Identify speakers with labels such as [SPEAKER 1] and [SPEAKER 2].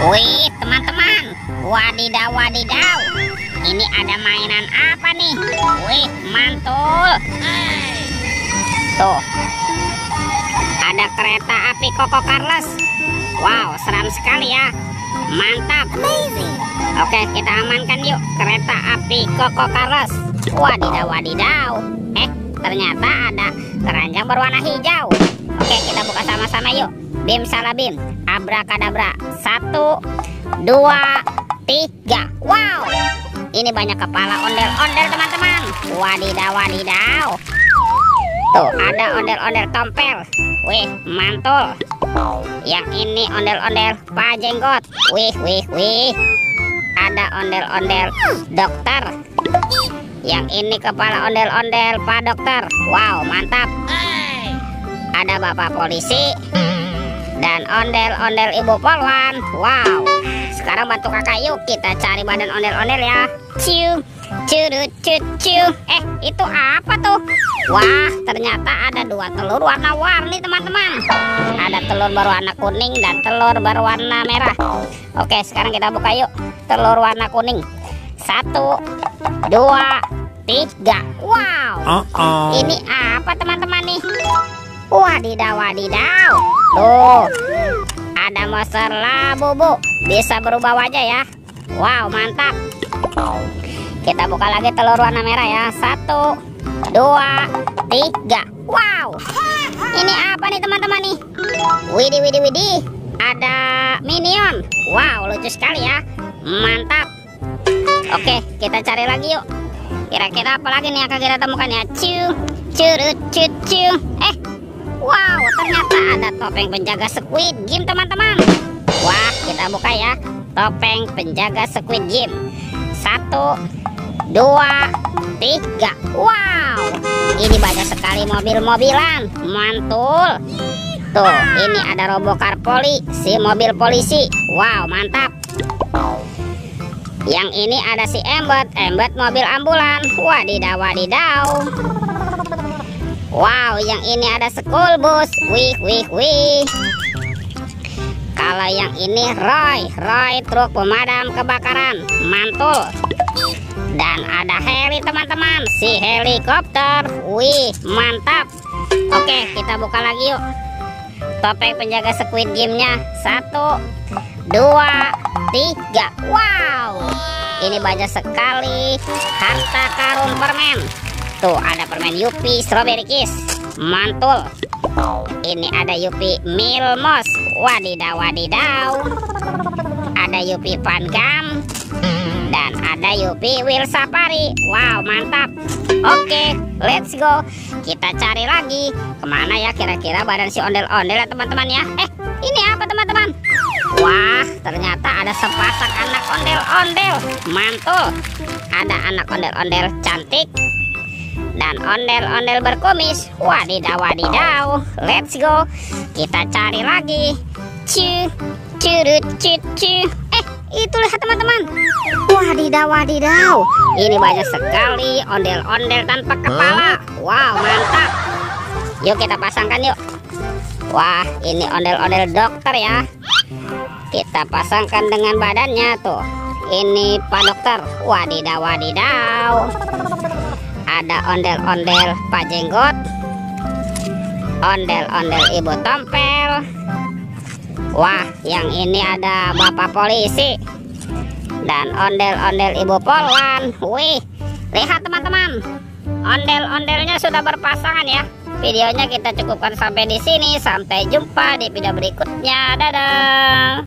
[SPEAKER 1] Wih, teman-teman, wadidaw wadidaw, ini ada mainan apa nih? Wih, mantul. Tuh, ada kereta api Koko Carlos. Wow, seram sekali ya. Mantap. Oke, kita amankan yuk kereta api Koko Carlos. Wadidaw wadidaw. Ternyata ada keranjang berwarna hijau. Oke, kita buka sama-sama yuk. Bim salah bim, abrakadabra. 1, 2, 3. Wow, ini banyak kepala ondel-ondel teman-teman. Wadidaw wadidaw. Tuh, ada ondel-ondel tompel. Wih, mantul. Yang ini ondel-ondel Pak Jenggot. Wih, wih, wih. Ada ondel-ondel dokter. Yang ini kepala ondel-ondel Pak Dokter. Wow, mantap. Ada Bapak Polisi dan ondel-ondel Ibu Polwan. Wow. Sekarang bantu kakak yuk kita cari badan ondel-ondel ya. Ciu, curut, ciu. Itu apa tuh? Wah, ternyata ada 2 telur warna-warni teman-teman. Ada telur berwarna kuning dan telur berwarna merah. Oke, sekarang kita buka yuk telur warna kuning. 1, 2, 3. Wow. Ini apa teman-teman nih? Wadidaw wadidaw. Tuh, ada monster labubu, bisa berubah wajah ya. Wow, mantap. Kita buka lagi telur warna merah ya. 1, 2, 3. Wow, ini apa nih teman-teman nih? Widih widih widih, ada minion. Wow, lucu sekali ya. Mantap. Oke, kita cari lagi yuk. Kira-kira apa lagi nih yang akan kita temukan ya? Ciu, curut, ciu. Wow, ternyata ada topeng penjaga Squid Game teman-teman. Wah, kita buka ya. Topeng penjaga Squid Game. 1, 2, 3. Wow, ini banyak sekali mobil-mobilan. Mantul. Tuh, ini ada Robocar Poli, si mobil polisi. Wow, mantap. Yang ini ada si Embet mobil ambulan. Wadidaw wadidaw. Wow, yang ini ada school bus. Wih, wih, wih. Kalau yang ini Roy truk pemadam kebakaran. Mantul. Dan ada heli teman-teman, si helikopter. Wih, mantap. Oke, kita buka lagi yuk topeng penjaga Squid Game-nya. 1, 2, 3. Wow, ini banyak sekali harta karun permen. Tuh, ada permen Yupi Strawberry Kiss. Mantul. Ini ada Yupi Milmos. Wadidaw wadidaw. Ada Yupi Fun Gum dan ada Yupi Will Safari. Wow, mantap. Oke, let's go. Kita cari lagi. Kemana ya kira-kira badan si ondel-ondel ya teman-teman ya? Ini apa teman-teman? Wah, ternyata ada sepasang anak ondel-ondel. Mantul. Ada anak ondel-ondel cantik dan ondel-ondel berkumis. Wadidaw wadidaw. Let's go. Kita cari lagi. Curut. Itu lihat teman-teman. Wadidaw wadidaw. Ini banyak sekali ondel-ondel tanpa kepala. Wow, mantap. Yuk kita pasangkan yuk. Wah, ini ondel-ondel dokter ya. Kita pasangkan dengan badannya tuh. Ini Pak Dokter. Wadidaw wadidaw. Ada ondel-ondel Pak Jenggot, ondel-ondel Ibu Tompel. Wah, yang ini ada Bapak Polisi dan ondel-ondel Ibu Polwan. Wih, lihat teman-teman, ondel-ondelnya sudah berpasangan ya. Videonya kita cukupkan sampai di sini. Sampai jumpa di video berikutnya. Dadah.